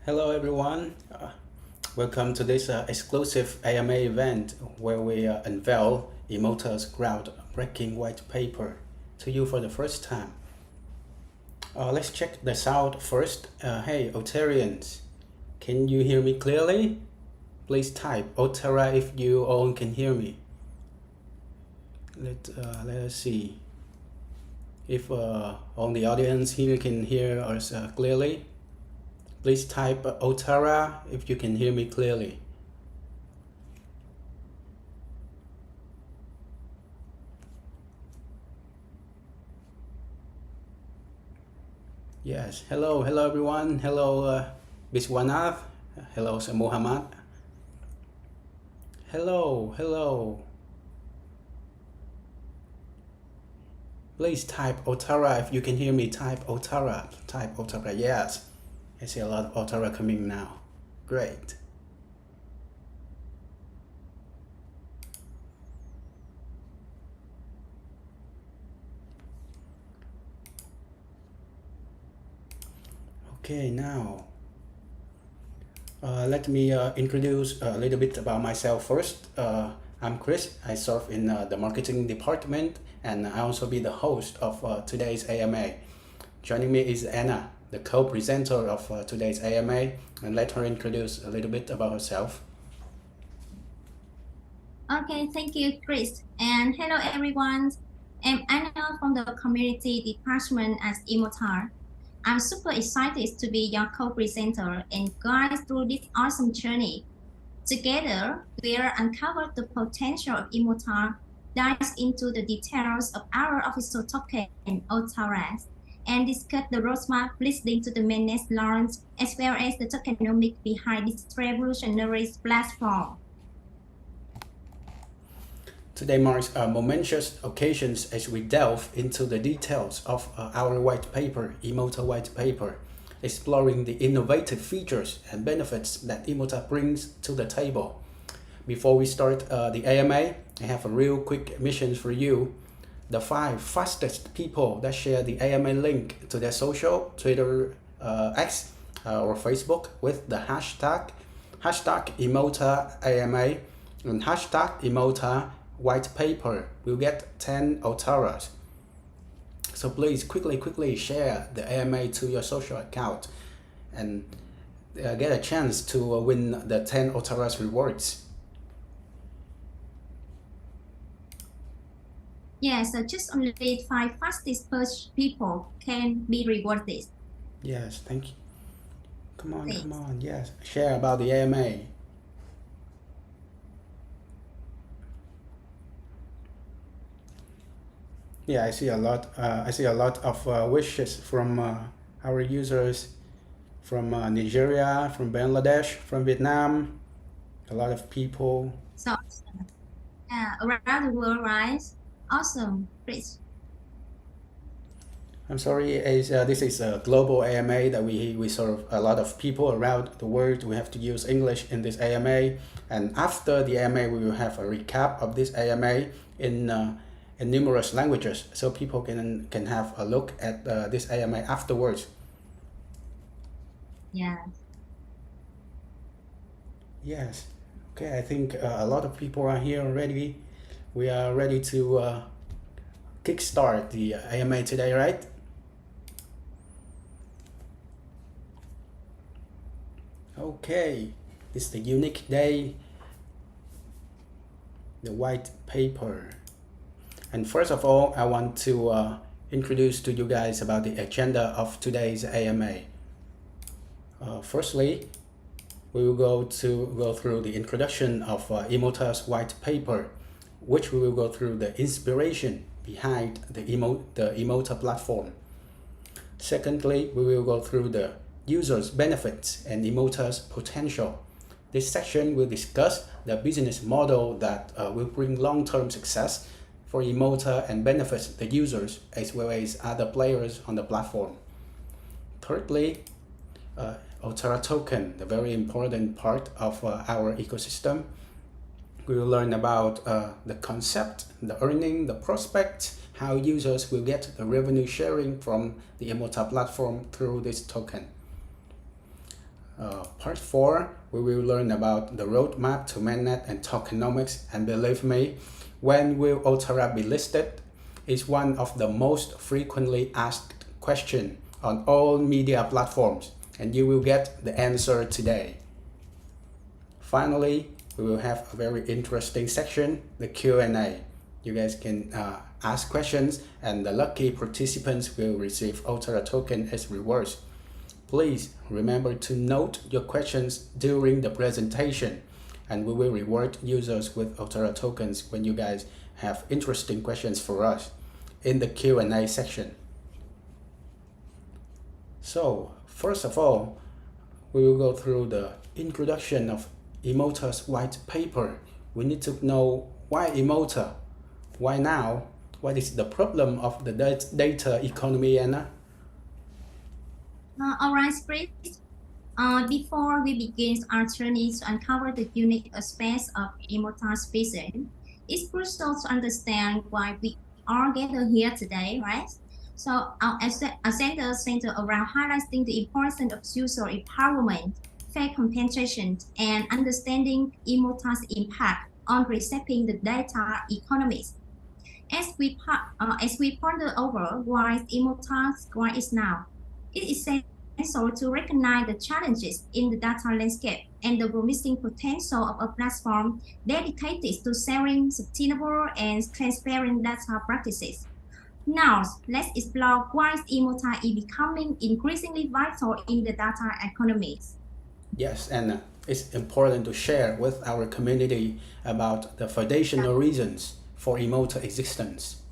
Hello everyone, welcome to this exclusive AMA event where we unveil Imota's groundbreaking white paper to you for the first time. Let's check the sound first. Hey Otarians, can you hear me clearly? Please type Otara if you all can hear me. Let us see if all the audience here can hear us clearly. Please type Otara if you can hear me clearly. Yes, hello everyone. Hello Biswanath. Hello Muhammad. Hello. Please type Otara if you can hear me. Type Otara. Yes. I see a lot of Otara coming now. Great. Okay, now let me introduce a little bit about myself first. I'm Chris. I serve in the marketing department, and I also be the host of today's AMA. Joining me is Anna, the co-presenter of today's AMA, and let her introduce a little bit about herself. Okay, thank you, Chris. And hello, everyone. I'm Anna from the community department at Imota. I'm super excited to be your co-presenter and guide through this awesome journey. Together, we'll uncover the potential of Imota, dive into the details of our official token, Otaras, and discuss the roadmap leading to the mainnet launch, as well as the tokenomics behind this revolutionary platform. Today marks a momentous occasion as we delve into the details of our white paper, Imota white paper, exploring the innovative features and benefits that Imota brings to the table. Before we start the AMA, I have a real quick mission for you. The 5 fastest people that share the AMA link to their social, Twitter, X, or Facebook with the hashtag Imota AMA and hashtag Imota white paper will get 10 Otaras. So please quickly share the AMA to your social account and get a chance to win the 10 Otaras rewards. Yes, just only 5 fastest first people can be rewarded. Yes, thank you. Come Thanks. on, yes. Share about the AMA. Yeah, I see a lot. I see a lot of wishes from our users from Nigeria, from Bangladesh, from Vietnam. A lot of people. So, around the world, right? Awesome, great. I'm sorry, this is a global AMA that we serve a lot of people around the world. We have to use English in this AMA, and after the AMA, we will have a recap of this AMA in numerous languages, so people can have a look at this AMA afterwards. Yeah. Yes. Okay, I think a lot of people are here already. We are ready to kickstart the AMA today, right? Okay, this is the unique day, the white paper. And first of all, I want to introduce to you guys about the agenda of today's AMA. Firstly, we will go through the introduction of Imota's white paper, which we will go through the inspiration behind the Imota platform. Secondly, we will go through the users' benefits and Imota's potential. This section will discuss the business model that will bring long-term success for Imota and benefits the users as well as other players on the platform. Thirdly, Otara token, the very important part of our ecosystem. We will learn about the concept, the earning, the prospect, how users will get the revenue sharing from the Imota platform through this token. Part 4, we will learn about the roadmap to mainnet and tokenomics, and believe me, when will Otara be listed is one of the most frequently asked questions on all media platforms, and you will get the answer today. Finally, we will have a very interesting section, the Q&A. You guys can ask questions, and the lucky participants will receive Otara token as rewards. Please remember to note your questions during the presentation, and we will reward users with Otara tokens when you guys have interesting questions for us in the Q&A section. So, first of all, we will go through the introduction of Imota's white paper. We need to know why Imota, why now, what is the problem of the data economy, Anna? Alright, Chris. Before we begin our journey to uncover the unique aspects of Imota's vision, it's crucial to understand why we are gathered here today, right? So our agenda centers around highlighting the importance of user empowerment, fair compensation, and understanding Imota's impact on reshaping the data economies. As we ponder over why Imota's why is now, it is essential to recognize the challenges in the data landscape and the promising potential of a platform dedicated to sharing sustainable and transparent data practices. Now, let's explore why Imota is becoming increasingly vital in the data economies. Yes, and it's important to share with our community about the foundational reasons for Imota existence.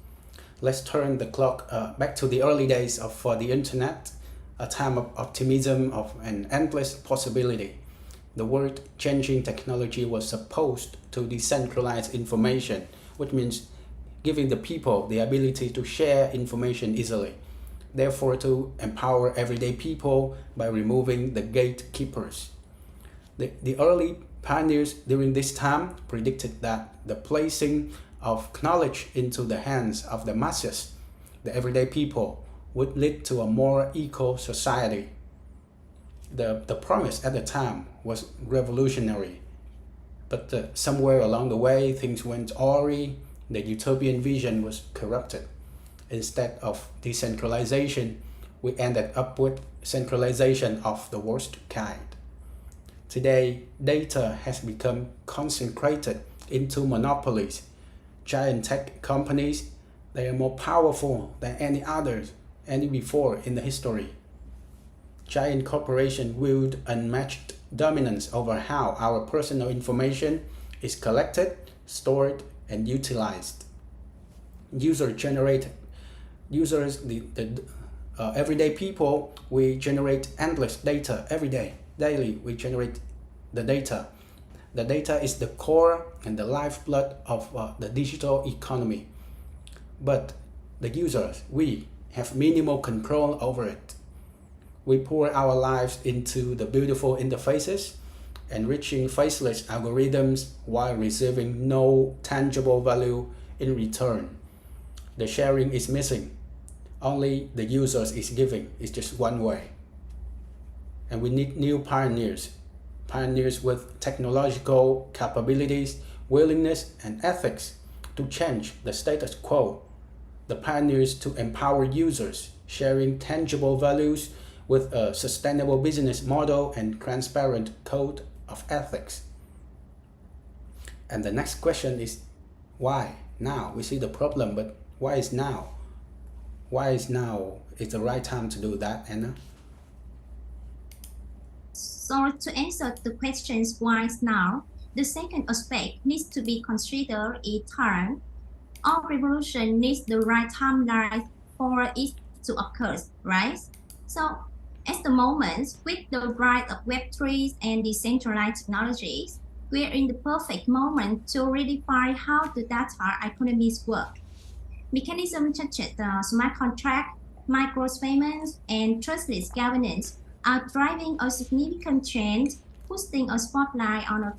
Let's turn the clock back to the early days for the internet, a time of optimism of an endless possibility. The world-changing technology was supposed to decentralize information, which means giving the people the ability to share information easily. Therefore, to empower everyday people by removing the gatekeepers. The early pioneers during this time predicted that the placing of knowledge into the hands of the masses, the everyday people, would lead to a more equal society. The promise at the time was revolutionary, but somewhere along the way things went awry. The utopian vision was corrupted. Instead of decentralization, we ended up with centralization of the worst kind. Today, data has become concentrated into monopolies. Giant tech companies, they are more powerful than any before in the history. Giant corporations wield unmatched dominance over how our personal information is collected, stored, and utilized. Everyday people, we generate endless data every day. Daily, we generate the data. The data is the core and the lifeblood of the digital economy. But the users, we have minimal control over it. We pour our lives into the beautiful interfaces, enriching faceless algorithms while receiving no tangible value in return. The sharing is missing. Only the users is giving. It's just one way. And we need new pioneers with technological capabilities, willingness, and ethics to change the status quo. The pioneers to empower users, sharing tangible values with a sustainable business model and transparent code of ethics. And the next question is, why now? We see the problem, but why is now? Why is now is the right time to do that, Anna? So to answer the questions why now, the second aspect needs to be considered is time. All revolution needs the right timeline for it to occur, right? So at the moment, with the rise of Web3 and decentralized technologies, we are in the perfect moment to redefine how the data economies work. Mechanisms such as the smart contract, micropayments, and trustless governance are driving a significant change, putting a spotlight on a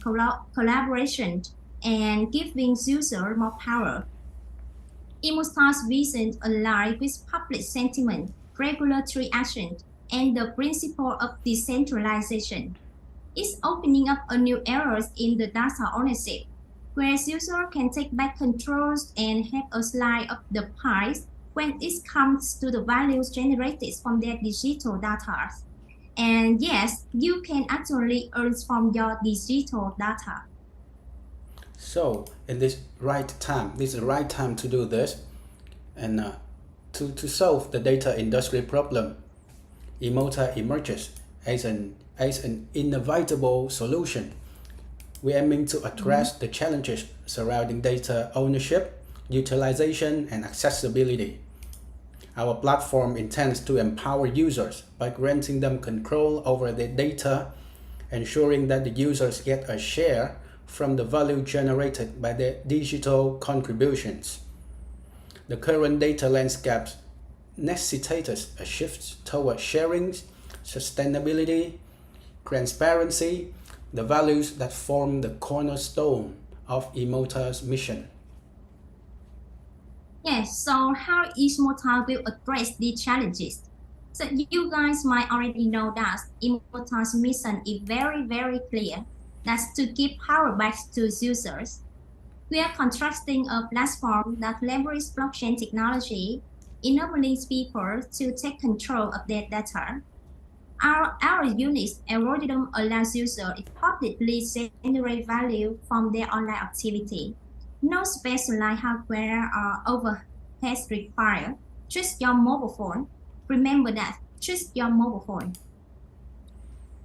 collaboration and giving users more power. Imota's vision aligns with public sentiment, regulatory action, and the principle of decentralization. It's opening up a new era in the data ownership, where users can take back controls and have a slice of the pie when it comes to the values generated from their digital data. And yes, you can actually earn from your digital data. So in this is the right time to do this, and to solve the data industry problem, Imota emerges as an inevitable solution. We are aiming to address the challenges surrounding data ownership, utilization, and accessibility. Our platform intends to empower users by granting them control over their data, ensuring that the users get a share from the value generated by their digital contributions. The current data landscape necessitates a shift toward sharing, sustainability, transparency, the values that form the cornerstone of Imota's mission. Yes, so how Imota will address these challenges? So you guys might already know that Imota's mission is very, very clear. That's to give power back to users. We are constructing a platform that leverages blockchain technology, enabling people to take control of their data. Our unique algorithm allows users to publicly generate value from their online activity. No specialized hardware or overhead required. Just your mobile phone. Remember that. Just your mobile phone.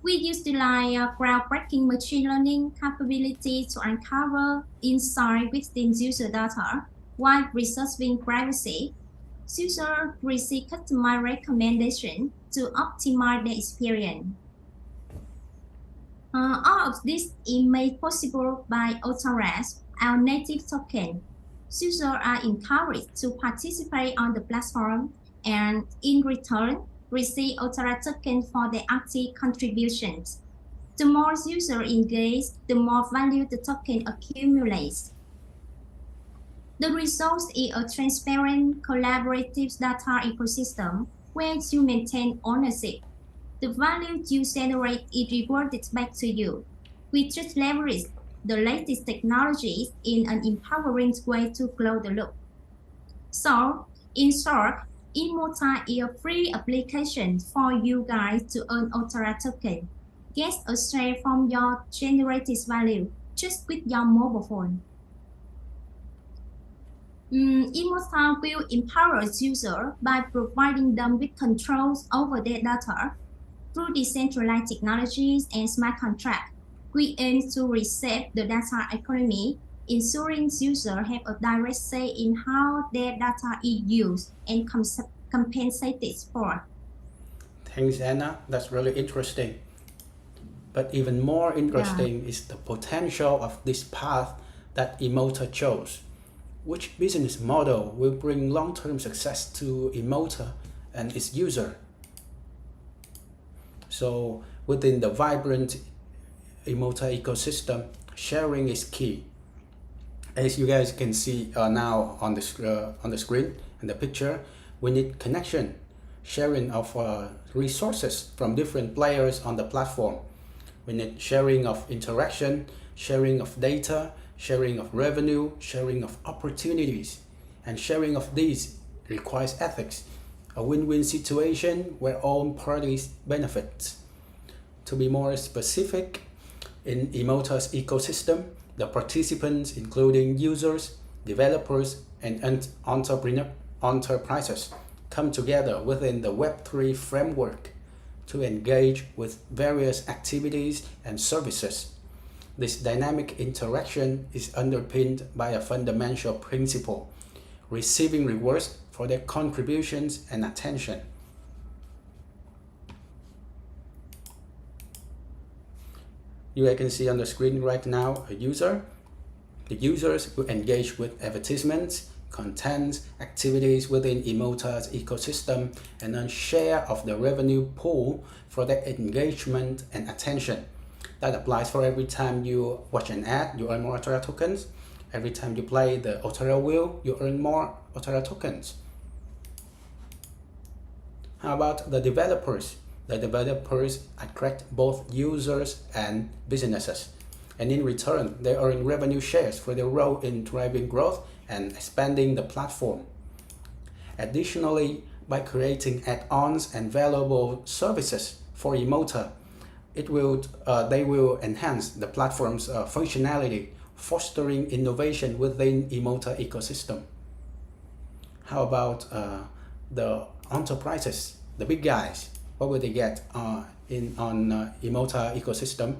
We utilize groundbreaking machine learning capabilities to uncover insight within user data while preserving privacy. Users receive customized recommendations to optimize their experience. All of this is made possible by Autorest, our native token. Users are encouraged to participate on the platform and in return receive Autorest token for their active contributions. The more users engage, the more value the token accumulates. The result is a transparent, collaborative data ecosystem where you maintain ownership. The value you generate is rewarded back to you. We just leverage the latest technologies in an empowering way to close the loop. So, in short, Imota is a free application for you guys to earn Autorest token. Get a share from your generated value just with your mobile phone. Imota will empower users by providing them with controls over their data. Through decentralized technologies and smart contracts, we aim to reshape the data economy, ensuring users have a direct say in how their data is used and compensated for. Thanks, Anna. That's really interesting. But even more interesting is the potential of this path that Imota chose. Which business model will bring long-term success to Imota and its user? So within the vibrant Imota ecosystem, sharing is key. As you guys can see now on the screen in the picture, we need connection, sharing of resources from different players on the platform. We need sharing of interaction, sharing of data, sharing of revenue, sharing of opportunities, and sharing of these requires ethics, a win-win situation where all parties benefit. To be more specific, in Imota's ecosystem, the participants, including users, developers, and enterprises, come together within the Web3 framework to engage with various activities and services. This dynamic interaction is underpinned by a fundamental principle: receiving rewards for their contributions and attention. You can see on the screen right now a user. The users who engage with advertisements, content, activities within Imota's ecosystem, and then share of the revenue pool for their engagement and attention. That applies for every time you watch an ad, you earn more Autorest tokens. Every time you play the Autorest wheel, you earn more Autorest tokens. How about the developers? The developers attract both users and businesses, and in return, they earn revenue shares for their role in driving growth and expanding the platform. Additionally, by creating add-ons and valuable services for Imota, they will enhance the platform's functionality, fostering innovation within Imota ecosystem. How about the enterprises, the big guys? What will they get on Imota ecosystem?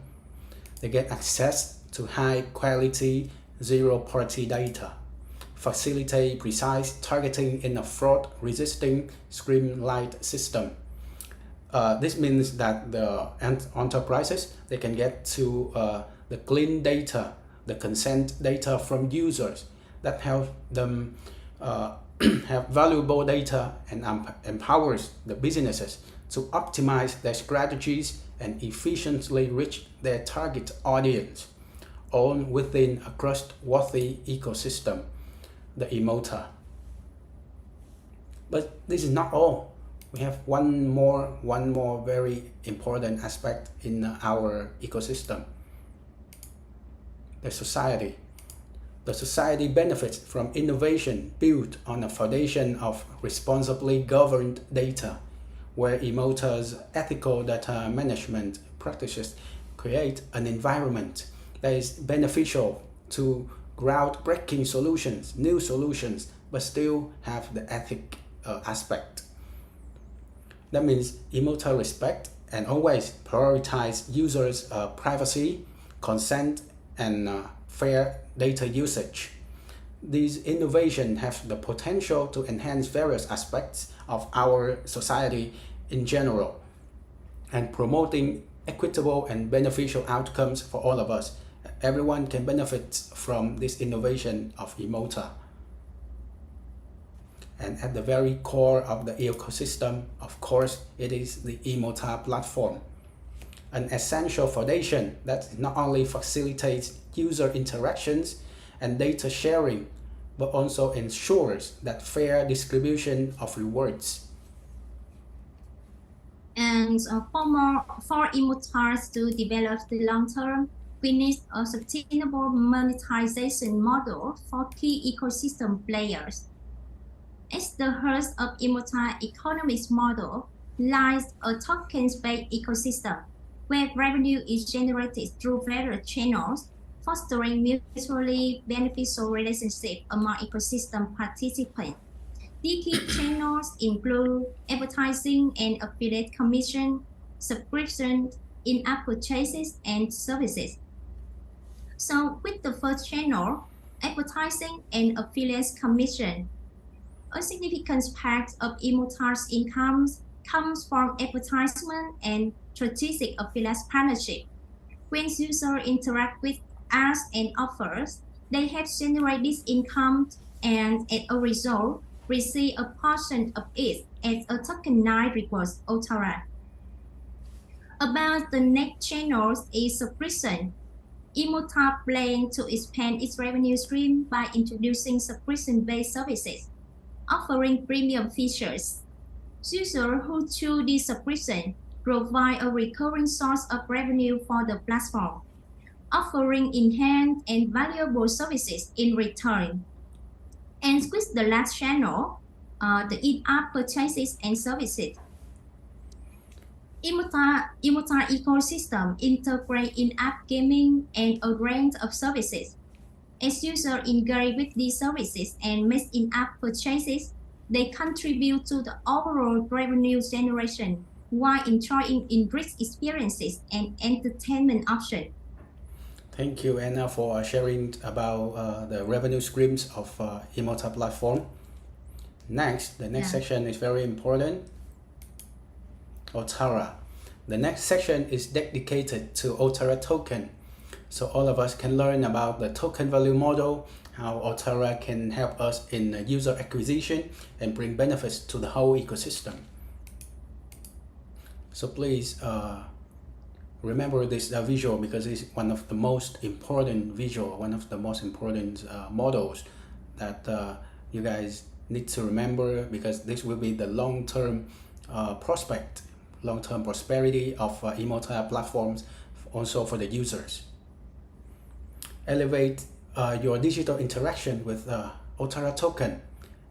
They get access to high quality zero-party data, facilitate precise targeting in a fraud-resisting streamlined system. This means that the enterprises, they can get to the clean data, the consent data from users that help them have valuable data and empowers the businesses to optimize their strategies and efficiently reach their target audience, all within a trustworthy ecosystem, the Imota. But this is not all. We have one more very important aspect in our ecosystem: the society. The society benefits from innovation built on a foundation of responsibly governed data, where Imota's ethical data management practices create an environment that is beneficial to groundbreaking solutions, new solutions, but still have the ethic aspect. That means Imota respect and always prioritize users' privacy, consent, and fair data usage. These innovations have the potential to enhance various aspects of our society in general, and promoting equitable and beneficial outcomes for all of us. Everyone can benefit from this innovation of Imota. And at the very core of the ecosystem, of course, it is the Imota platform, an essential foundation that not only facilitates user interactions and data sharing, but also ensures that fair distribution of rewards. And for Imotas to develop the long term, we need a sustainable monetization model for key ecosystem players. At the heart of Imota economics model lies a tokens-based ecosystem, where revenue is generated through various channels, fostering mutually beneficial relationships among ecosystem participants. The key channels include advertising and affiliate commission, subscription, in-app purchases, and services. So with the first channel, advertising and affiliate commission, a significant part of Imota's income comes from advertisement and strategic affiliate partnership. When users interact with ads and offers, they have generated this income and as a result, receive a portion of it as a tokenized reward Otara. About the next channels is subscription. Imota plans to expand its revenue stream by introducing subscription-based services, offering premium features. Users who choose this subscription provide a recurring source of revenue for the platform, offering enhanced and valuable services in return. And with the last channel, the in-app purchases and services. Imota ecosystem integrate in-app gaming and a range of services. As users engage with these services and make in-app purchases, they contribute to the overall revenue generation while enjoying enriched experiences and entertainment options. Thank you, Anna, for sharing about the revenue streams of Imota platform. The next section is very important. Otara. The next section is dedicated to Otara token. So all of us can learn about the token value model, how Otara can help us in user acquisition and bring benefits to the whole ecosystem. So please remember this visual, because it's one of the most important models that you guys need to remember, because this will be the long-term prospect long-term prosperity of Imota platforms, also for the users. Elevate your digital interaction with Otara token.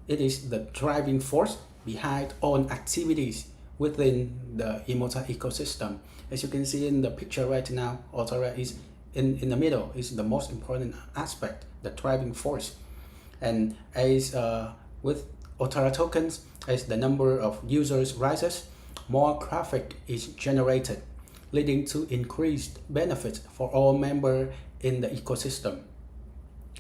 It is the driving force behind all activities within the Imota ecosystem. As you can see in the picture right now, Otara is in the middle, is the most important aspect, the driving force. And as with Otara tokens, as the number of users rises, more traffic is generated, leading to increased benefits for all members in the ecosystem.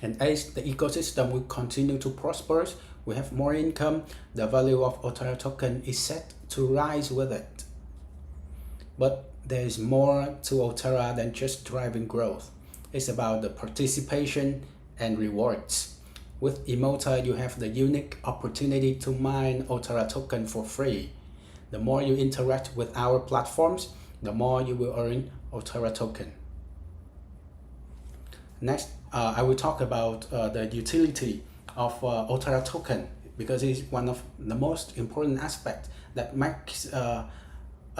And as the ecosystem will continue to prosper, we have more income, the value of Otara token is set to rise with it. But there is more to Otara than just driving growth. It's about the participation and rewards. With Imota, you have the unique opportunity to mine Otara token for free. The more you interact with our platforms, the more you will earn Otara token. Next, I will talk about the utility of Otara token, because it's one of the most important aspects that makes a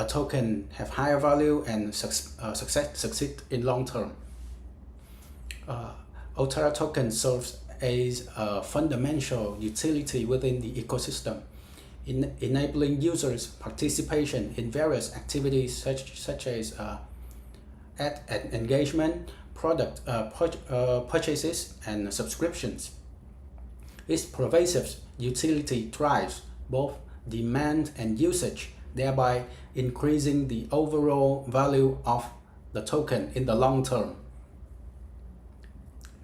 token have higher value and succeed in long term. Otara token serves as a fundamental utility within the ecosystem, enabling users participation in various activities such as ad engagement, product purchases, and subscriptions. Its pervasive utility drives both demand and usage, thereby increasing the overall value of the token in the long term.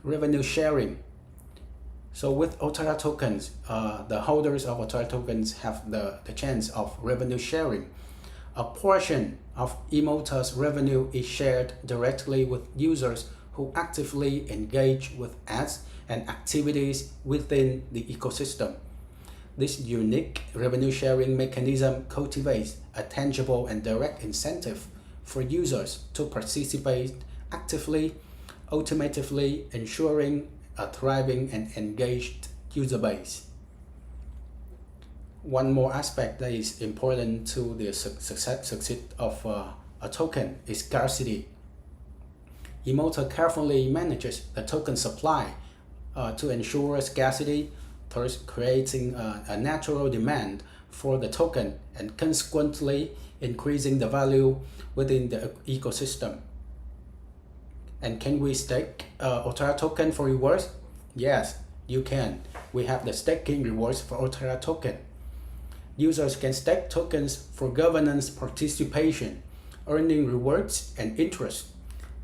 Revenue sharing. So with Otara tokens, the holders of Otara tokens have the chance of revenue sharing. A portion of Imota's revenue is shared directly with users who actively engage with ads and activities within the ecosystem. This unique revenue sharing mechanism cultivates a tangible and direct incentive for users to participate actively, ultimately ensuring a thriving and engaged user base. One more aspect that is important to the success of a token is scarcity. Imota carefully manages the token supply to ensure scarcity, thus creating a natural demand for the token and consequently increasing the value within the ecosystem. And can we stake Otara token for rewards? Yes, you can. We have the staking rewards for Otara token. Users can stake tokens for governance participation, earning rewards and interest.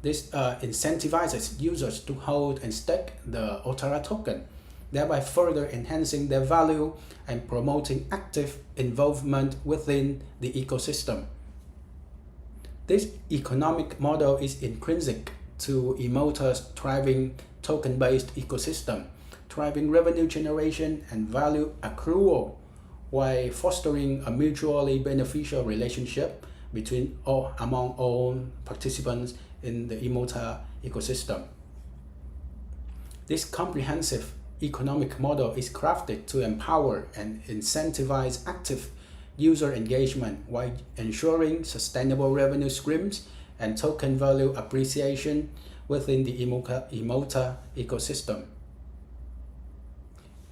This incentivizes users to hold and stake the Otara token, thereby further enhancing their value and promoting active involvement within the ecosystem. This economic model is intrinsic to Imota's thriving token-based ecosystem, driving revenue generation and value accrual while fostering a mutually beneficial relationship among all participants in the Imota ecosystem. This comprehensive economic model is crafted to empower and incentivize active user engagement while ensuring sustainable revenue streams and token value appreciation within the Imota ecosystem.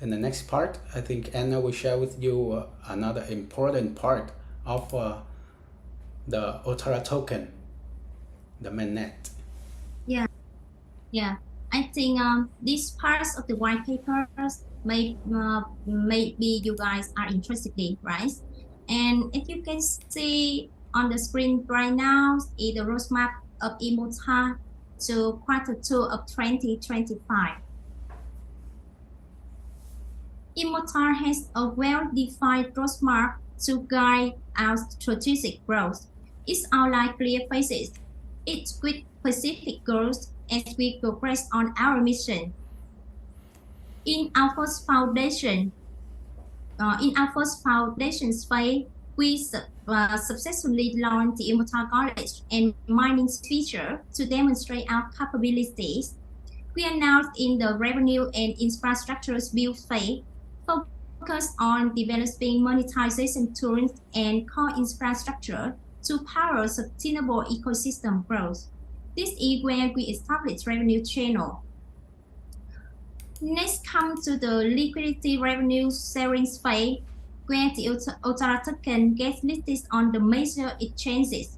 In the next part, I think Anna will share with you another important part of the Otara token, the mainnet. Yeah. I think these parts of the white papers maybe you guys are interested in, right? And if you can see on the screen right now is the roadmap of Imota to Q2 of 2025. Imota has a well-defined roadmap to guide our strategic growth. It outlines clear phases, each with specific goals as we progress on our mission. In our first foundation phase, we successfully launched the Imota College and mining feature to demonstrate our capabilities. We are now in the revenue and infrastructure build phase, focus on developing monetization tools and core infrastructure to power sustainable ecosystem growth. This is where we establish revenue channel. Next come to the liquidity revenue sharing space, where the Otara token gets listed on the major exchanges.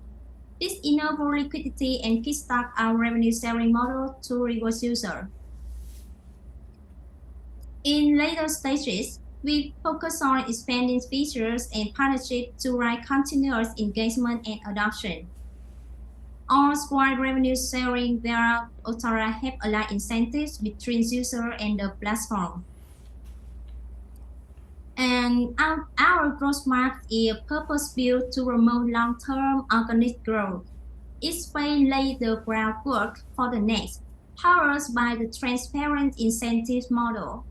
This enables liquidity and kickstart our revenue sharing model to reward users. In later stages, we focus on expanding features and partnerships to drive continuous engagement and adoption. All while revenue sharing via Otara have aligned incentives between user and the platform. And our growth mark is purpose-built to promote long-term organic growth. Each way lays the groundwork for the next, powered by the transparent incentives model.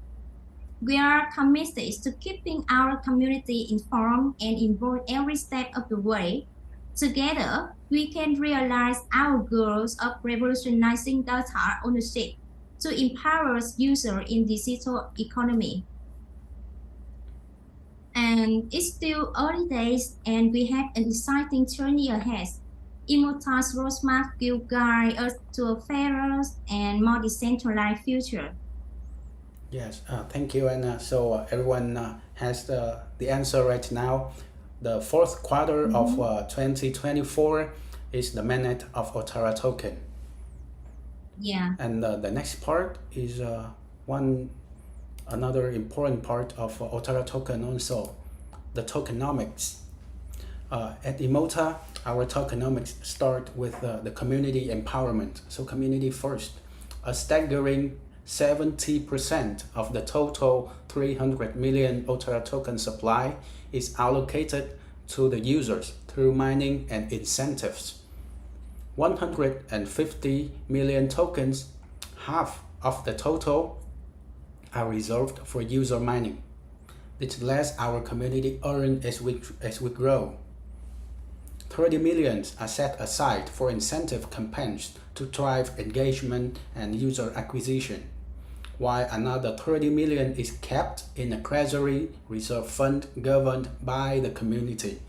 We are committed to keeping our community informed and involved every step of the way. Together, we can realize our goals of revolutionizing data ownership to empower users in digital economy. And it's still early days, and we have an exciting journey ahead. Imota's roadmap will guide us to a fairer and more decentralized future. Yes, thank you. And so everyone has the answer right now. The fourth quarter of 2024 is the mainnet of Otara token. Yeah. And the next part is another important part of Otara token also, the tokenomics. At Imota, our tokenomics start with the community empowerment. So community first. A staggering 70% of the total 300 million Otara token supply is allocated to the users through mining and incentives. 150 million tokens, half of the total, are reserved for user mining. This lets our community earn as we grow. 30 million are set aside for incentive campaigns to drive engagement and user acquisition, while another 30 million is kept in a treasury reserve fund governed by the community,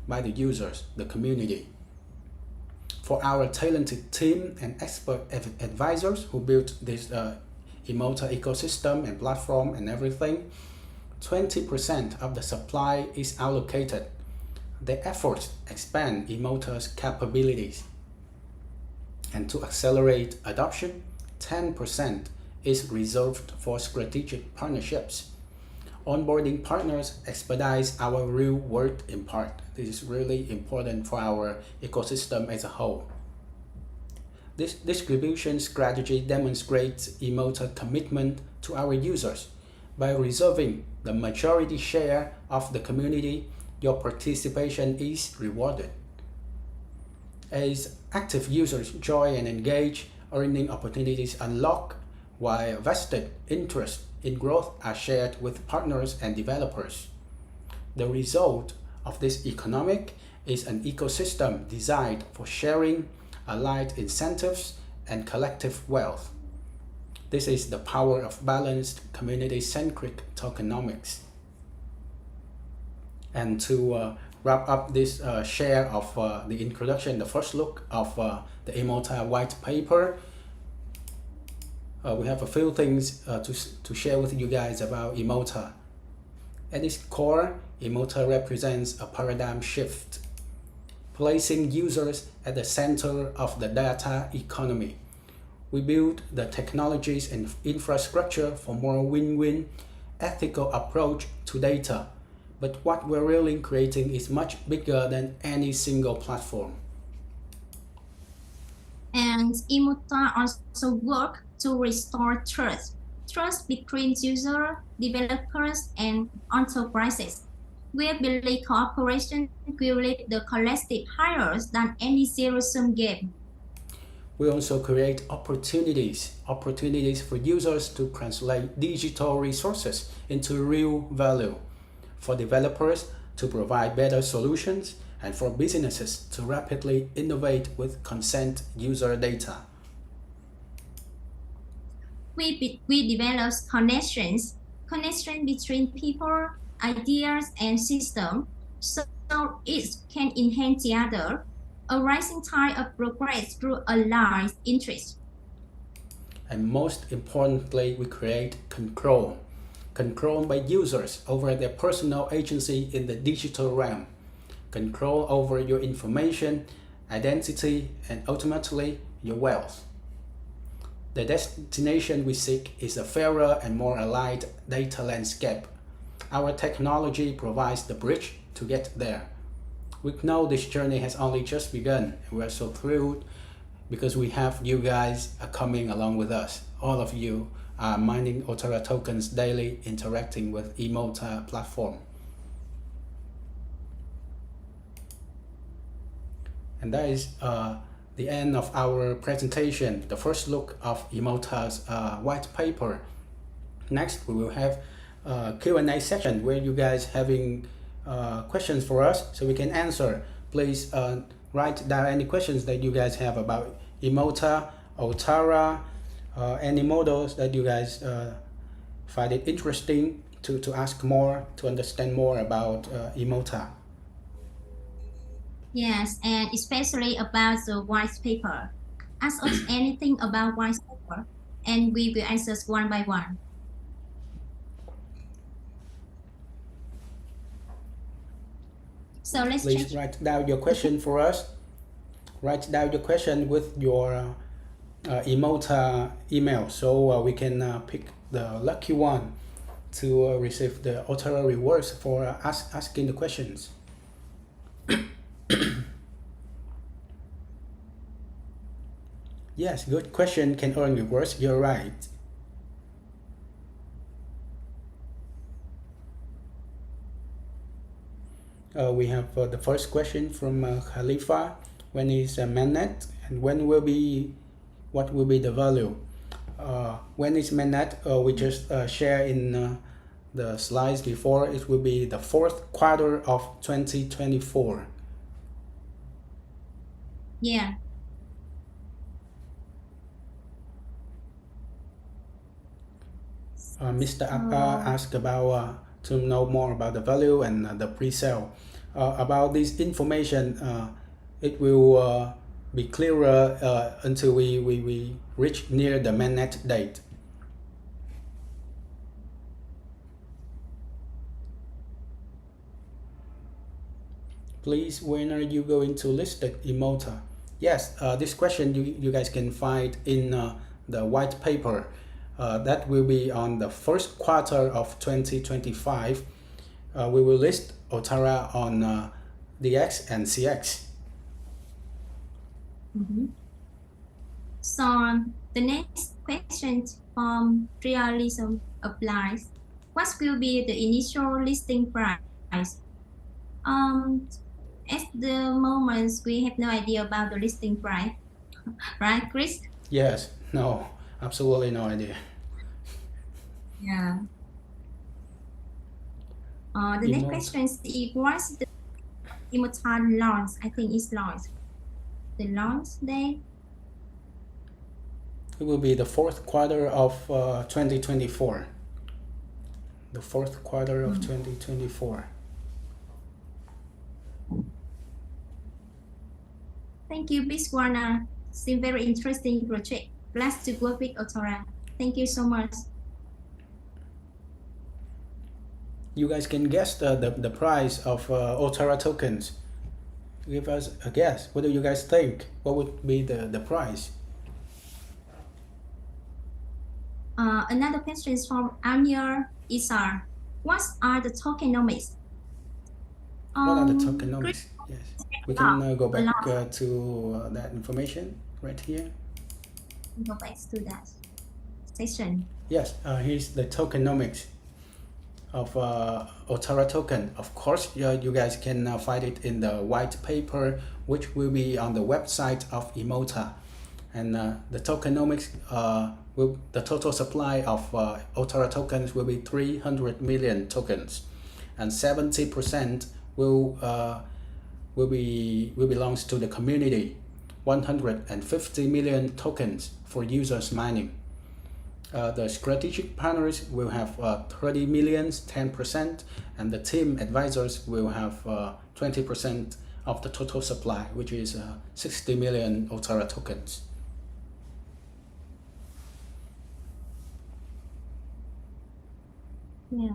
by the users, the community. For our talented team and expert advisors who built this Imota ecosystem and platform and everything, 20% of the supply is allocated. The efforts expand Imota's capabilities. And to accelerate adoption, 10% is reserved for strategic partnerships. Onboarding partners expedites our real-world impact. This is really important for our ecosystem as a whole. This distribution strategy demonstrates Imota's commitment to our users. By reserving the majority share of the community, your participation is rewarded. As active users join and engage, earning opportunities unlock, while vested interest in growth are shared with partners and developers. The result of this economic is an ecosystem designed for sharing, aligned incentives, and collective wealth. This is the power of balanced, community-centric tokenomics. And to wrap up this share of the introduction, the first look of the Imota white paper, we have a few things to share with you guys about Imota. At its core, Imota represents a paradigm shift, placing users at the center of the data economy. We build the technologies and infrastructure for more win-win, ethical approach to data. But what we're really creating is much bigger than any single platform. And Imota also work to restore trust between users, developers, and enterprises. We believe cooperation will lead the collective higher than any zero-sum game. We also create opportunities for users to translate digital resources into real value, for developers to provide better solutions, and for businesses to rapidly innovate with consent user data. We develop connections connection between people, ideas, and systems, so each can enhance the other, a rising tide of progress through aligned interests. And most importantly, we create control. Control by users over their personal agency in the digital realm. Control over your information, identity, and ultimately your wealth. The destination we seek is a fairer and more aligned data landscape. Our technology provides the bridge to get there. We know this journey has only just begun, and we're so thrilled because we have you guys coming along with us. All of you are mining Otara tokens daily, interacting with Imota platform. And that is the end of our presentation, the first look of Imota's white paper. Next, we will have a Q&A section where you guys having questions for us so we can answer. Please write down any questions that you guys have about Imota, Otara, any models that you guys find it interesting to ask more, to understand more about Imota. Yes, and especially about the white paper. Ask us anything about white paper, and we will answer one by one. So let's Please write down your question for us. Write down your question with your Imota email so we can pick the lucky one to receive the Otara rewards for asking the questions. Yes, good question can earn rewards, you're right. We have the first question from Khalifa. When is mainnet and what will be the value? When is mainnet, we just share in the slides before, it will be the fourth quarter of 2024. Yeah. Mr. Appa asked about to know more about the value and the pre-sale. About this information, it will be clearer until we reach near the mainnet date. Please, when are you going to list the Imota? Yes, this question you guys can find in the white paper. That will be on the first quarter of 2025. We will list Otara on DX and CX. So the next question from realism applies. What will be the initial listing price? At the moment, we have no idea about the listing price, right, Chris? Yes, no, absolutely no idea. Yeah. The next question is what's the Imota launch? I think it's launch. The launch day? It will be the fourth quarter of 2024. The fourth quarter of 2024. Thank you, Biswana. Seems very interesting project. Blessed to work with Otara. Thank you so much. You guys can guess the price of Otara tokens. Give us a guess. What do you guys think? What would be the price? Another question is from Anya Isar. What are the tokenomics? What are the tokenomics? Yes, we can go back to that information right here. Go back to that section. Yes, here's the tokenomics of Otara token. Of course, you guys can find it in the white paper, which will be on the website of Imota. And the tokenomics, the total supply of Otara tokens will be 300 million tokens, and 70% will belongs to the community. 150 million tokens for users mining. The strategic partners will have 30 millions, 10%, and the team advisors will have 20% of the total supply, which is 60 million Otara tokens. Yeah.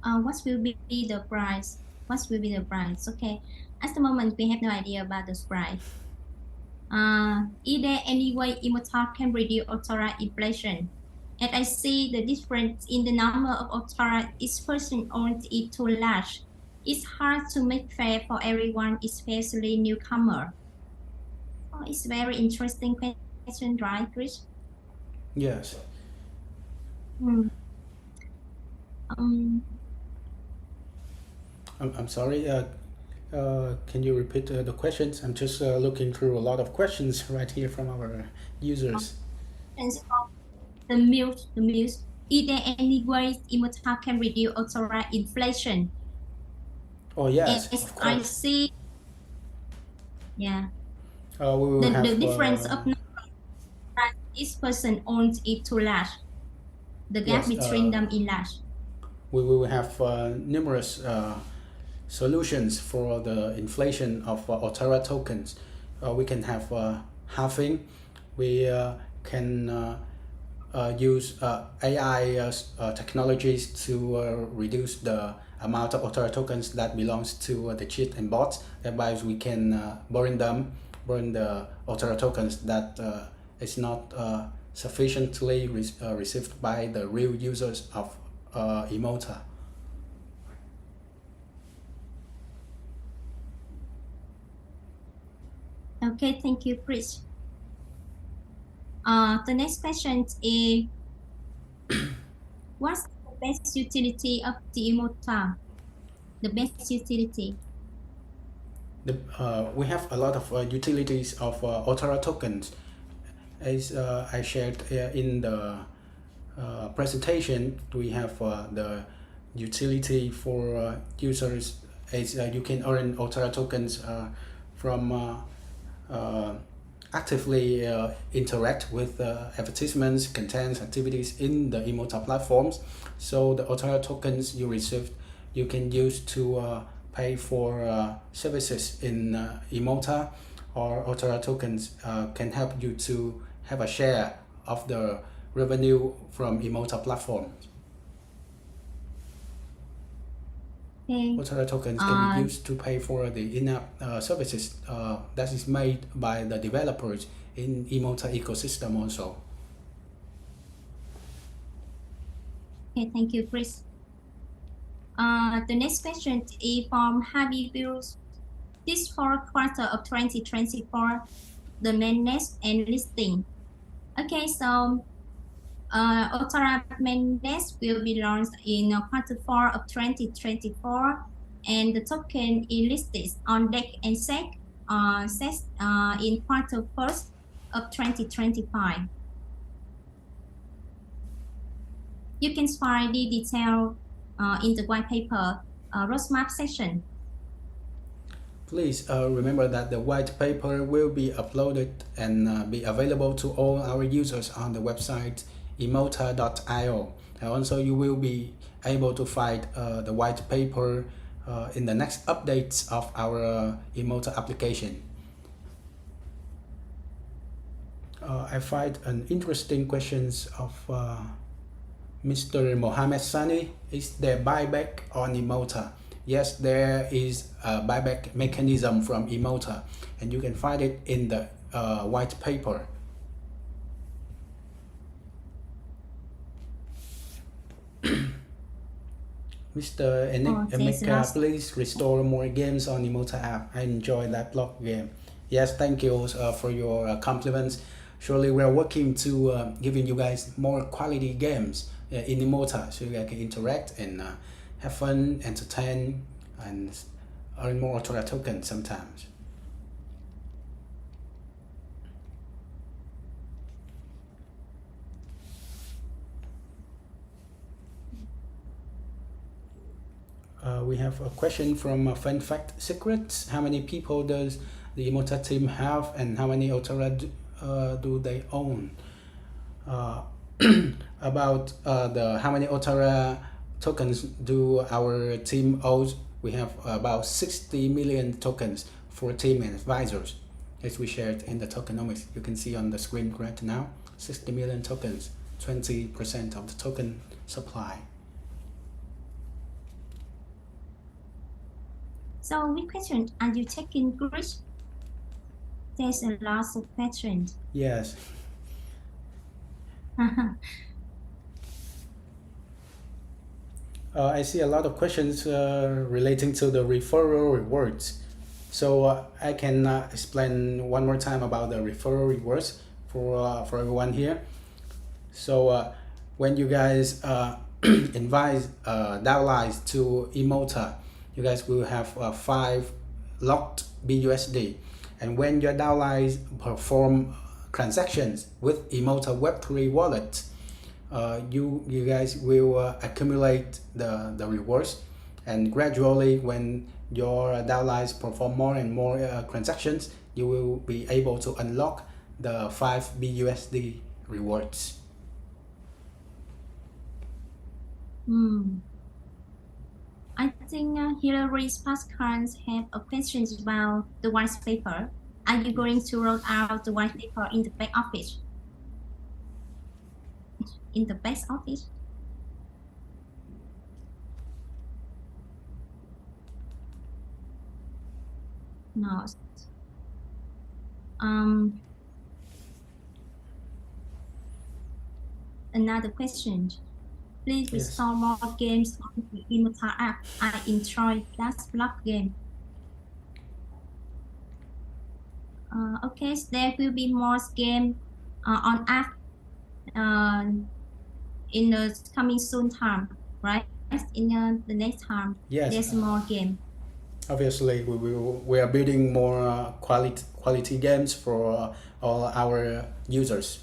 What will be the price? What will be the price? Okay. At the moment, we have no idea about the price. Is there any way Imota can reduce Otara inflation? And I see the difference in the number of Otara each person owns is too large. It's hard to make fair for everyone, especially newcomer. Oh, it's very interesting question, right, Chris? Yes. Hmm. Um, I'm sorry. Can you repeat the questions? I'm just looking through a lot of questions right here from our users. and so the milk. Is there any way Imota can reduce Otara inflation? Oh yes, As of I course. see, yeah, We will the have difference of price each person owns is too large. The gap yes. between them is large. We will have numerous solutions for the inflation of Otara tokens. We can have halving. We can use AI technologies to reduce the amount of Otara tokens that belongs to the cheat and bots. Thereby we can burn the Otara tokens that is not sufficiently received by the real users of Imota. Okay, thank you, Chris. The next question is, what's the best utility of the Imota? The best utility. We have a lot of utilities of Otara tokens. As I shared in the presentation, we have the utility for users as you can earn Otara tokens from actively interact with advertisements, contents, activities in the Imota platforms. So the Otara tokens you received, you can use to pay for services in Imota, or Otara tokens can help you to have a share of the revenue from Imota platform. Okay. Otara tokens can be used to pay for the in-app services that is made by the developers in Imota ecosystem also. Okay, thank you, Chris. The next question is from Happy Views. This fourth quarter of 2024, the mainnet and listing. Okay, so Otara mainnet will be launched in quarter 4 of 2024, and the token is listed on DEX and SEC in quarter 1st of 2025. You can find the detail in the white paper roadmap section. Please remember that the white paper will be uploaded and be available to all our users on the website imota.io. And also you will be able to find the white paper in the next updates of our Imota application. I find an interesting questions of Mr. Mohammed Sani. Is there buyback on Imota? Yes, there is a buyback mechanism from Imota, and you can find it in the white paper. Mr. Emeka, please restore more games on Imota app. I enjoy that block game. Yes, thank you for your compliments. Surely we are working to giving you guys more quality games in Imota, so you guys can interact and have fun, entertain, and earn more Otara tokens sometimes. We have a question from Fun Fact Secrets. How many people does the Imota team have, and how many Otara do they own? About the how many Otara tokens do our team own? We have about 60 million tokens for team and advisors, as we shared in the tokenomics. You can see on the screen right now, 60 million tokens, 20% of the token supply. So which question are you taking, Chris? There's a lot of questions. Yes. I see a lot of questions relating to the referral rewards. So I can explain one more time about the referral rewards for everyone here. So when you guys invite downlines to Imota, you guys will have 5 locked BUSD. And when your downlines perform transactions with Imota Web3 wallet, you guys will accumulate the rewards, and gradually when your downlines perform more and more transactions, you will be able to unlock the 5 BUSD rewards. I think Hillary's past clients have a question about the white paper. Are you going to roll out the white paper in the back office? In the back office? No. Another question. Please install more games on the Imota app. I enjoy that block game. Okay, so there will be more games on app in the coming soon time, right? In the next time, Yes. There's more game. Obviously, we are building more quality games for all our users.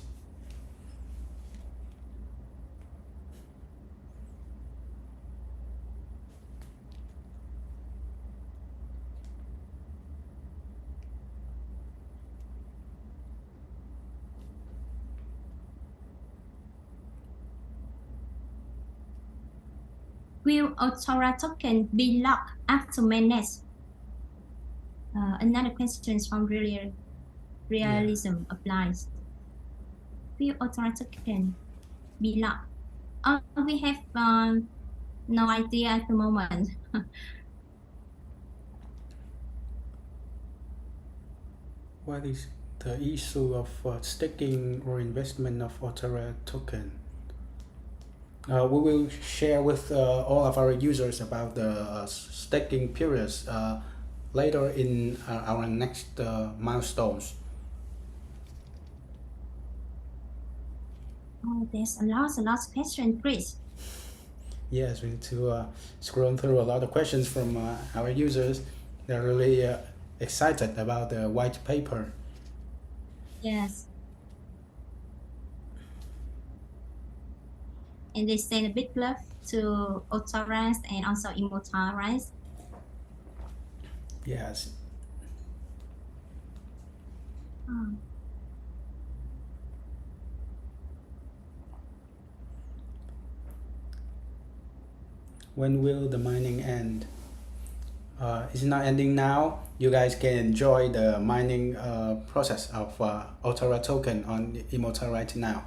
Will Autora token be locked after mainnet? Another question from realism applies. Will Autora token be locked? We have no idea at the moment. What is the issue of staking or investment of Otara token? We will share with all of our users about the staking periods later in our next milestones. Oh, there's a lot of questions, Chris. Yes, we need to scroll through a lot of questions from our users. They're really excited about the white paper. Yes. And they send a big love to Otaras and also Imota, right? Yes. When will the mining end? It's not ending now. You guys can enjoy the mining process of Otara token on Imota right now.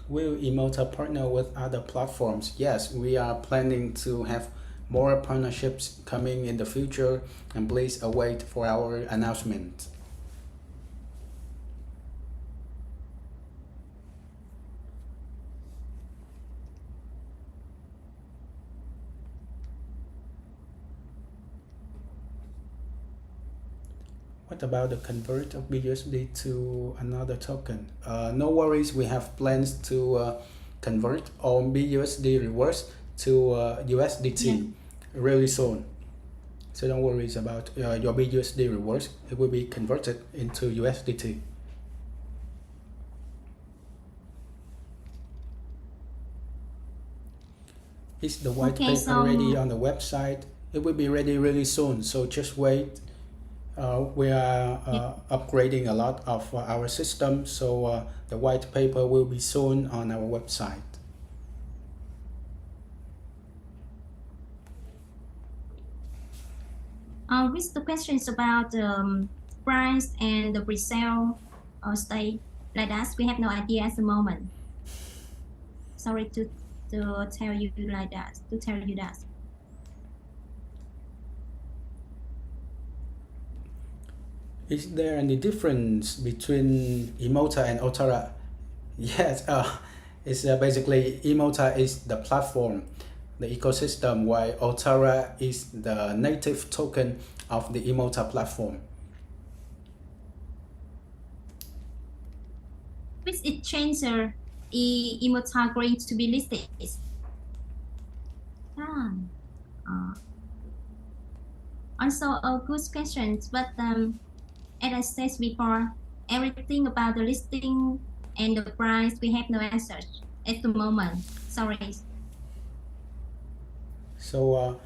Will Imota partner with other platforms? Yes, we are planning to have more partnerships coming in the future, and please await for our announcement. What about the convert of BUSD to another token? No worries, we have plans to convert all BUSD rewards to USDT really soon. So don't worry about your BUSD rewards. It will be converted into USDT. Is the white Okay, paper ready so on the website? It will be ready really soon, so just wait. We are upgrading a lot of our system, so the white paper will be soon on our website. with the questions about price and the resale stay like that, we have no idea at the moment. Sorry to tell you like that. To tell you that. Is there any difference between Imota and Otara? Yes, it's basically Imota is the platform, the ecosystem, while Otara is the native token of the Imota platform. Which exchanger Imota going to be listed? Ah, also a good question, but as I said before, everything about the listing and the price, we have no answer at the moment. Sorry. So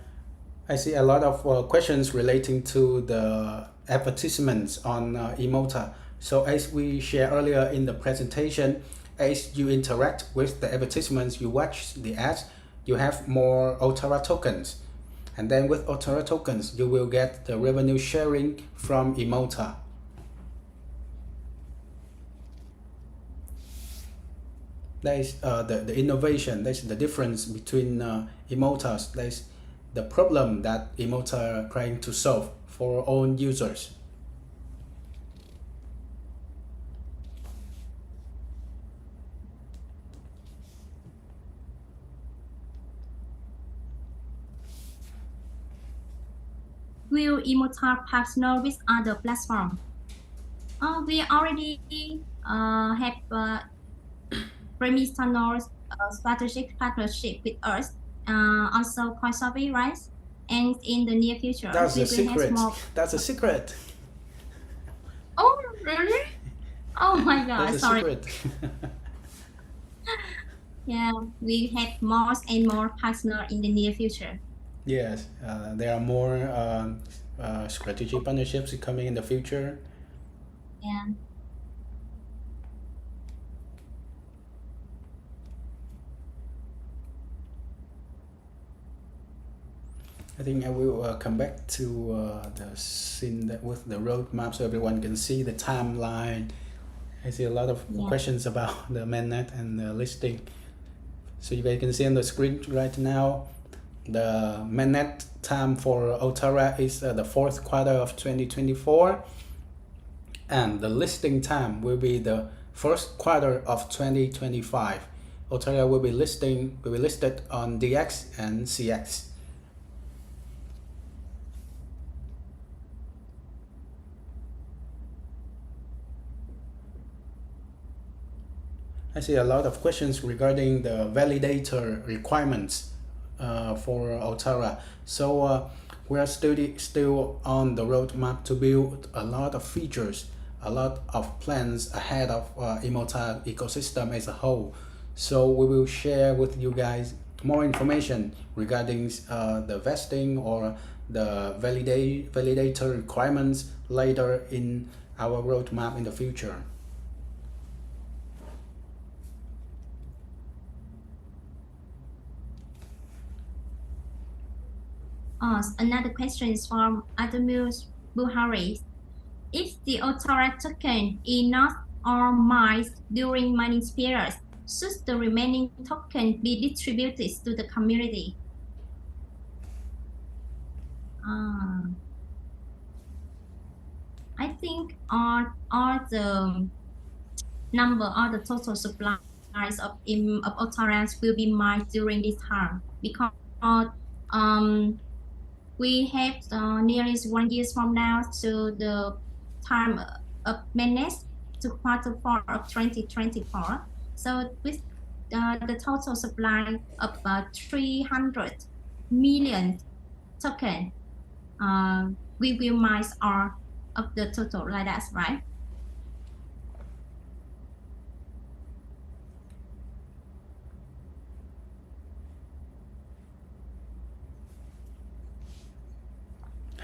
I see a lot of questions relating to the advertisements on Imota. So as we shared earlier in the presentation, as you interact with the advertisements, you watch the ads, you have more Otara tokens. And then with Otara tokens, you will get the revenue sharing from Imota. That is the innovation, that's the difference between Emotas. That's the problem that Imota are trying to solve for our own users. Will Imota partner with other platforms? We already have Premistanor strategic partnership with us, also cultivate, right? And in the near future, That's we a will have secret. more. That's a secret. Oh, really? Oh my God! That's a Sorry. secret. Yeah, we have more and more partner in the near future. Yes, there are more strategic partnerships coming in the future. Yeah. I think I will come back to the scene that with the roadmap so everyone can see the timeline. I see a lot of questions about the mainnet and the listing. So you guys can see on the screen right now, the mainnet time for Otara is the fourth quarter of 2024, and the listing time will be the first quarter of 2025. Otara will be listed on DX and CX. I see a lot of questions regarding the validator requirements for Otara. So we are still on the roadmap to build a lot of features, a lot of plans ahead of Imota ecosystem as a whole. So we will share with you guys more information regarding the vesting or the validator requirements later in our roadmap in the future. Another question is from Adamus Buhari. If the Otara token is not or mined during mining periods, should the remaining token be distributed to the community? I think all the number, all the total supplies of Otarans will be mined during this time because we have nearly 1 year from now to the time of mainnet to quarter four of 2024. So with the total supply of 300 million token, we will mine all of the total like that, right?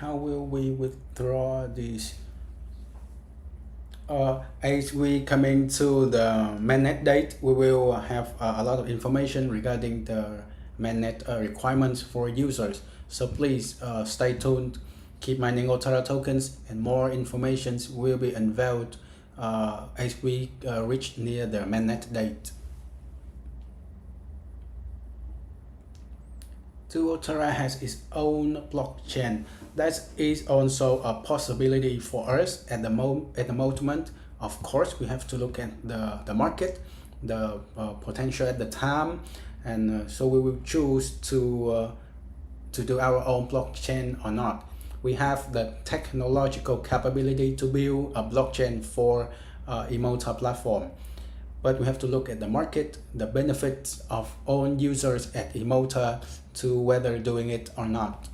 How will we withdraw this? As we coming to the mainnet date, we will have a lot of information regarding the mainnet requirements for users. So please stay tuned, keep mining Otara tokens, and more informations will be unveiled as we reach near the mainnet date. Otara has its own blockchain. That is also a possibility for us at the moment. Of course, we have to look at the market, the potential at the time, and so we will choose to do our own blockchain or not. We have the technological capability to build a blockchain for Imota platform. But we have to look at the market, the benefits of own users at Imota to whether doing it or not.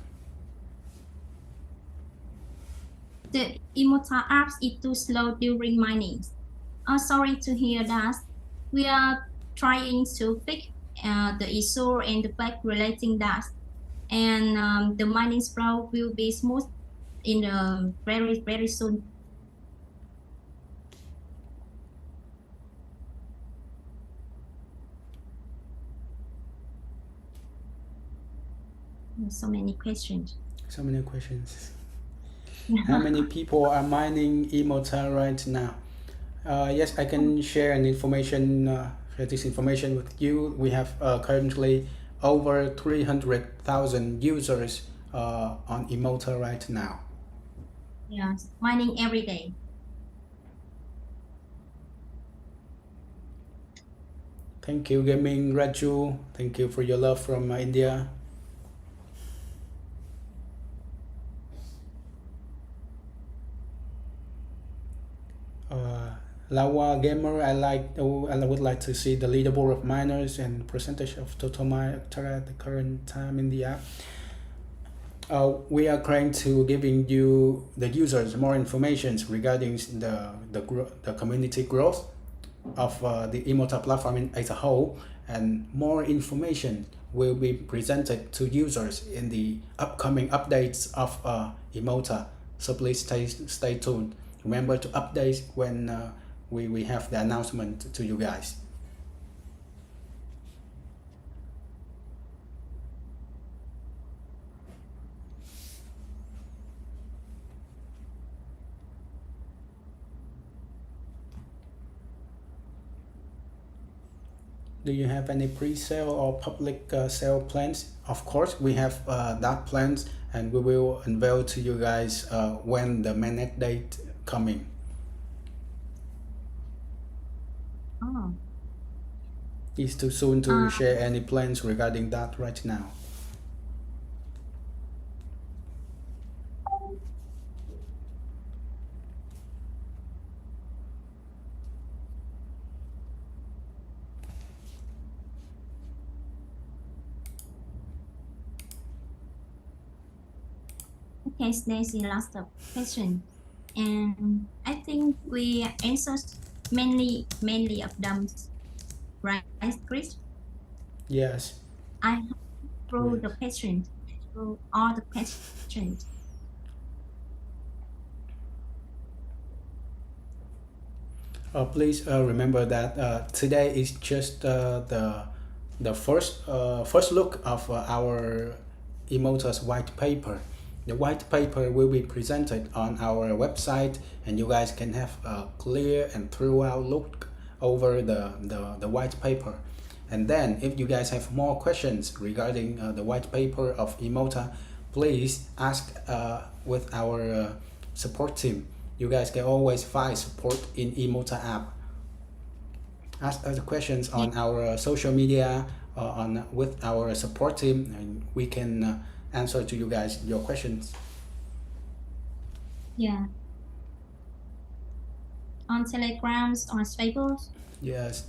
The Imota apps is too slow during mining. Oh, sorry to hear that. We are trying to fix the issue and the bug relating that. And the mining flow will be smooth in the very soon. So many questions. So many questions. How many people are mining Imota right now? Yes, I can share this information with you. We have currently over 300,000 users on Imota right now. Yes, mining every day. Thank you, Gaming Raju. Thank you for your love from India. Lawa Gamer, I would like to see the leaderboard of miners and percentage of total miner at the current time in the app. We are trying to giving you the users more information regarding the community growth of the Imota platform as a whole, and more information will be presented to users in the upcoming updates of Imota. So please stay tuned. Remember to update when we have the announcement to you guys. Do you have any pre-sale or public sale plans? Of course, we have that plans, and we will unveil to you guys when the mainnet date coming. Oh. It's too soon to share any plans regarding that right now. Okay, so there's the last question, and I think we answered mainly of them, right, Chris? Yes. I through Yes. the question, through all the questions. Please remember that today is just the first look of our Emota's white paper. The white paper will be presented on our website, and you guys can have a clear and thorough look over the white paper. And then if you guys have more questions regarding the white paper of Imota, please ask with our support team. You guys can always find support in Imota app. Ask us questions on our social media with our support team, and we can answer to you guys your questions. Yeah. On Telegrams, on Facebook. Yes.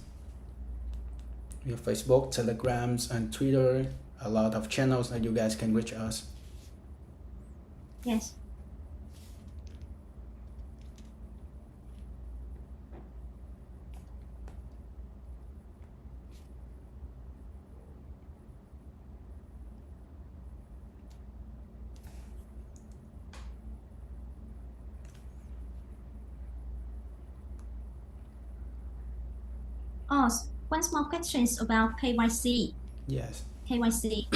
We have Facebook, Telegrams, and Twitter. A lot of channels that you guys can reach us. Yes. Oh, one small question about KYC. Yes. KYC.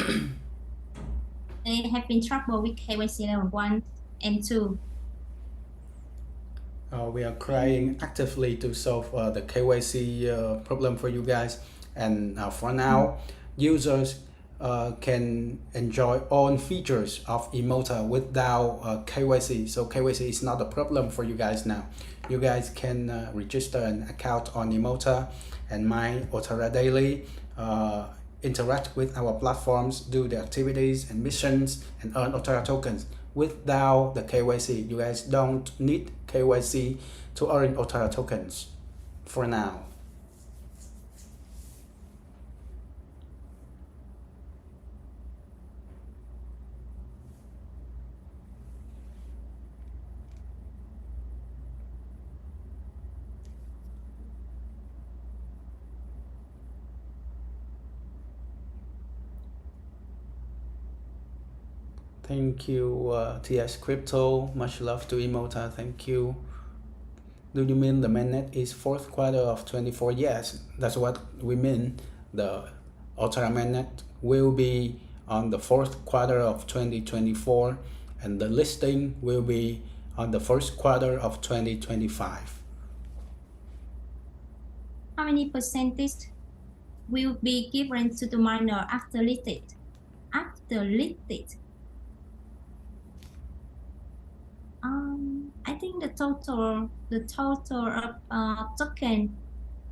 They have been trouble with KYC level 1 and 2. We are trying actively to solve the KYC problem for you guys, and for now, users can enjoy all features of Imota without KYC. So KYC is not a problem for you guys now. You guys can register an account on Imota and mine Otara daily, interact with our platforms, do the activities and missions, and earn Otara tokens without the KYC. You guys don't need KYC to earn Otara tokens for now. Thank you, TS Crypto. Much love to Imota. Thank you. Do you mean the mainnet is fourth quarter of 24? Yes, that's what we mean. The Otara mainnet will be on the fourth quarter of 2024, and the listing will be on the first quarter of 2025. How many percentage will be given to the miner after listed? After listed. I think the total of token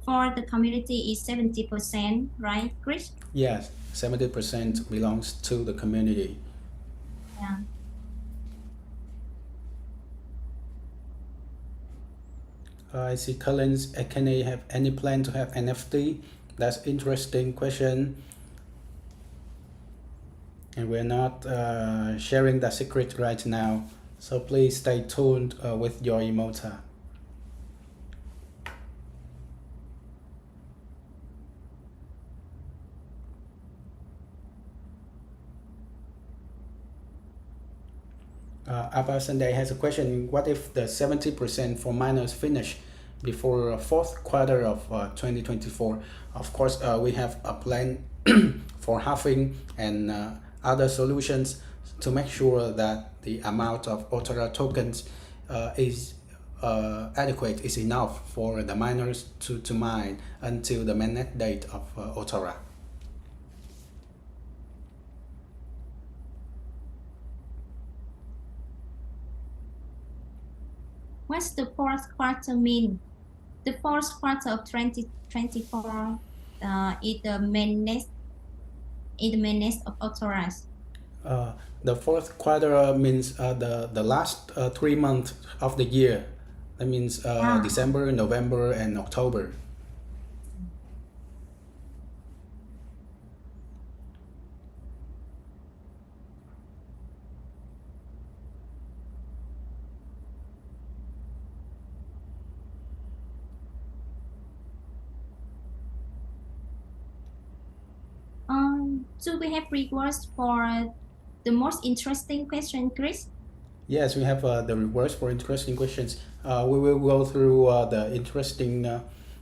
for the community is 70%, right, Chris? Yes, 70% belongs to the community. Yeah. I see Collins. Can I have any plan to have NFT? That's interesting question. And we're not sharing the secret right now. So please stay tuned with your Imota. Abba Sunday has a question. What if the 70% for miners finish before fourth quarter of 2024? Of course, we have a plan for halving and other solutions to make sure that the amount of Otara tokens is adequate, is enough for the miners to mine until the mainnet date of Otara. What's the fourth quarter mean? The fourth quarter of 2024 is the mainnet of Otoras. The fourth quarter means the last 3 months of the year. That means December, November, and October. Do we have rewards for the most interesting question, Chris? Yes, we have the rewards for interesting questions. We will go through the interesting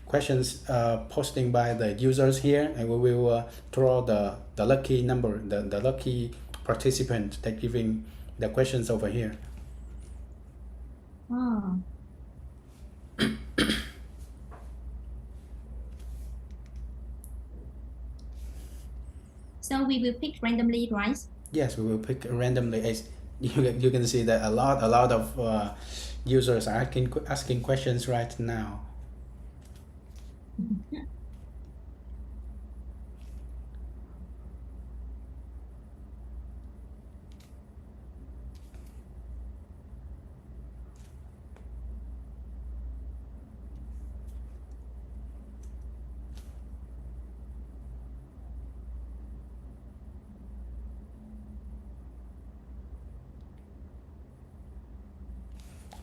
questions posting by the users here, and we will draw the lucky number, the lucky participant that giving the questions over here. Oh. So we will pick randomly, right? Yes, we will pick randomly. As you can see that a lot of users are asking questions right now.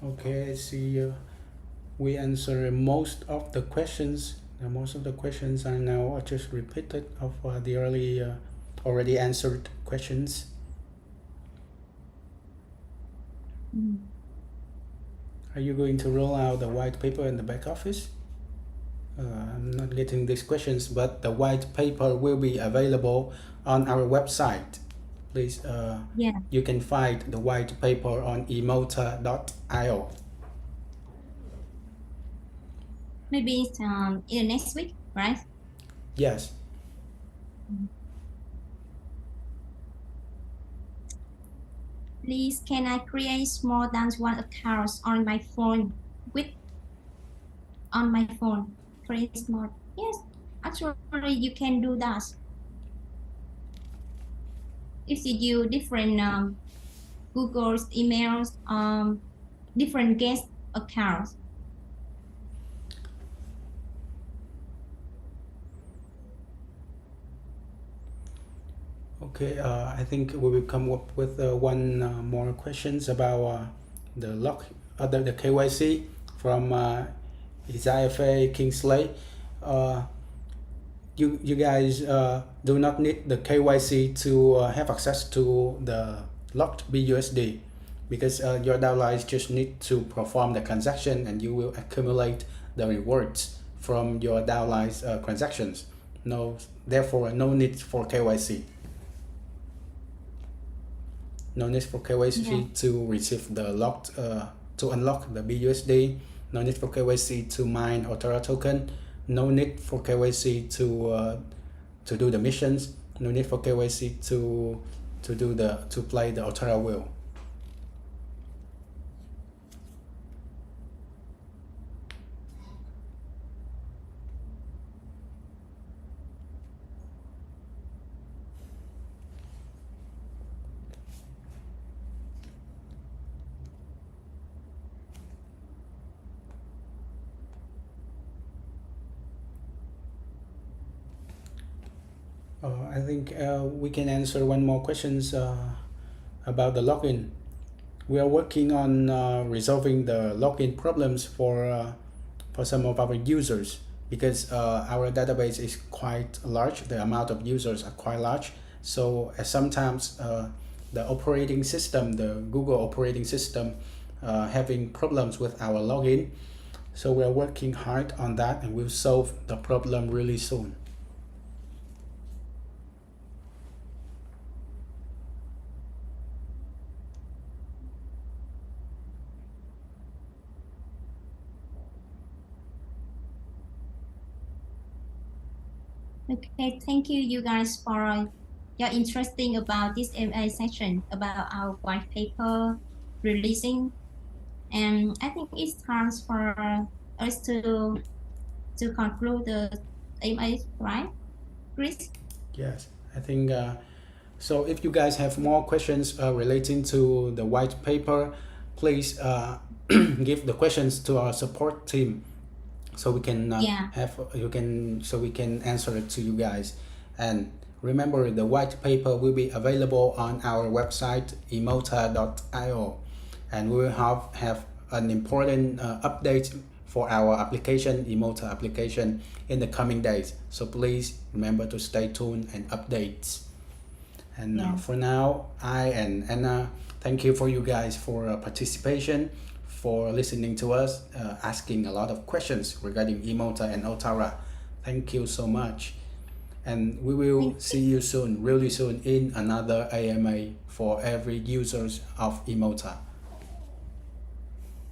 Okay, I see we answer most of the questions. Most of the questions are now just repeated of the already answered questions. Are you going to roll out the white paper in the back office? I'm not getting these questions, but the white paper will be available on our website. Please, Yeah, you can find the white paper on imota.io. maybe it's in the next week, right? Yes. Please, can I create more than one account on my phone with on my phone? Create more. Yes, actually, you can do that. If you use different Google's emails, different guest accounts. Okay, I think we will come up with one more questions about the KYC from Isaiah Kingsley. Uh, you guys do not need the KYC to have access to the locked BUSD because your downlines just need to perform the transaction and you will accumulate the rewards from your downlines transactions. No, therefore, no need for KYC. No need for KYC Yeah. to receive the locked to unlock the BUSD. No need for KYC to mine Otara token. No need for KYC to do the missions. No need for KYC to play the Otara wheel. I think we can answer one more questions about the login. We are working on resolving the login problems for some of our users because our database is quite large. The amount of users are quite large. So sometimes the operating system, the Google operating system, having problems with our login. So we are working hard on that and we'll solve the problem really soon. Okay, thank you guys for your interesting about this MA section about our white paper releasing. And I think it's time for us to conclude the MA, right, Chris? Yes, I think so. If you guys have more questions relating to the white paper, please give the questions to our support team so we can Yeah. we can answer it to you guys. And remember, the white paper will be available on our website imota.io, and we will have an important update for our application, Imota application, in the coming days. So please remember to stay tuned and updates. And Yeah. for now, I and Anna, thank you for you guys for participation, for listening to us, asking a lot of questions regarding Imota and Otara. Thank you so much. And we will see you soon, really soon, in another AMA for every users of Imota.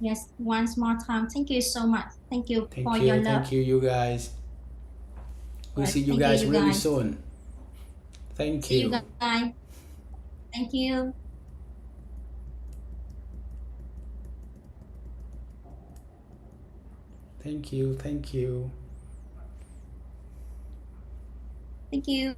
Yes, once more time. Thank you so much. Thank you for Thank your you, love. thank you, you guys. We'll Right. see you Thank guys you really guys. soon. Thank See you you. guys. Thank you. Thank you, thank you. Thank you.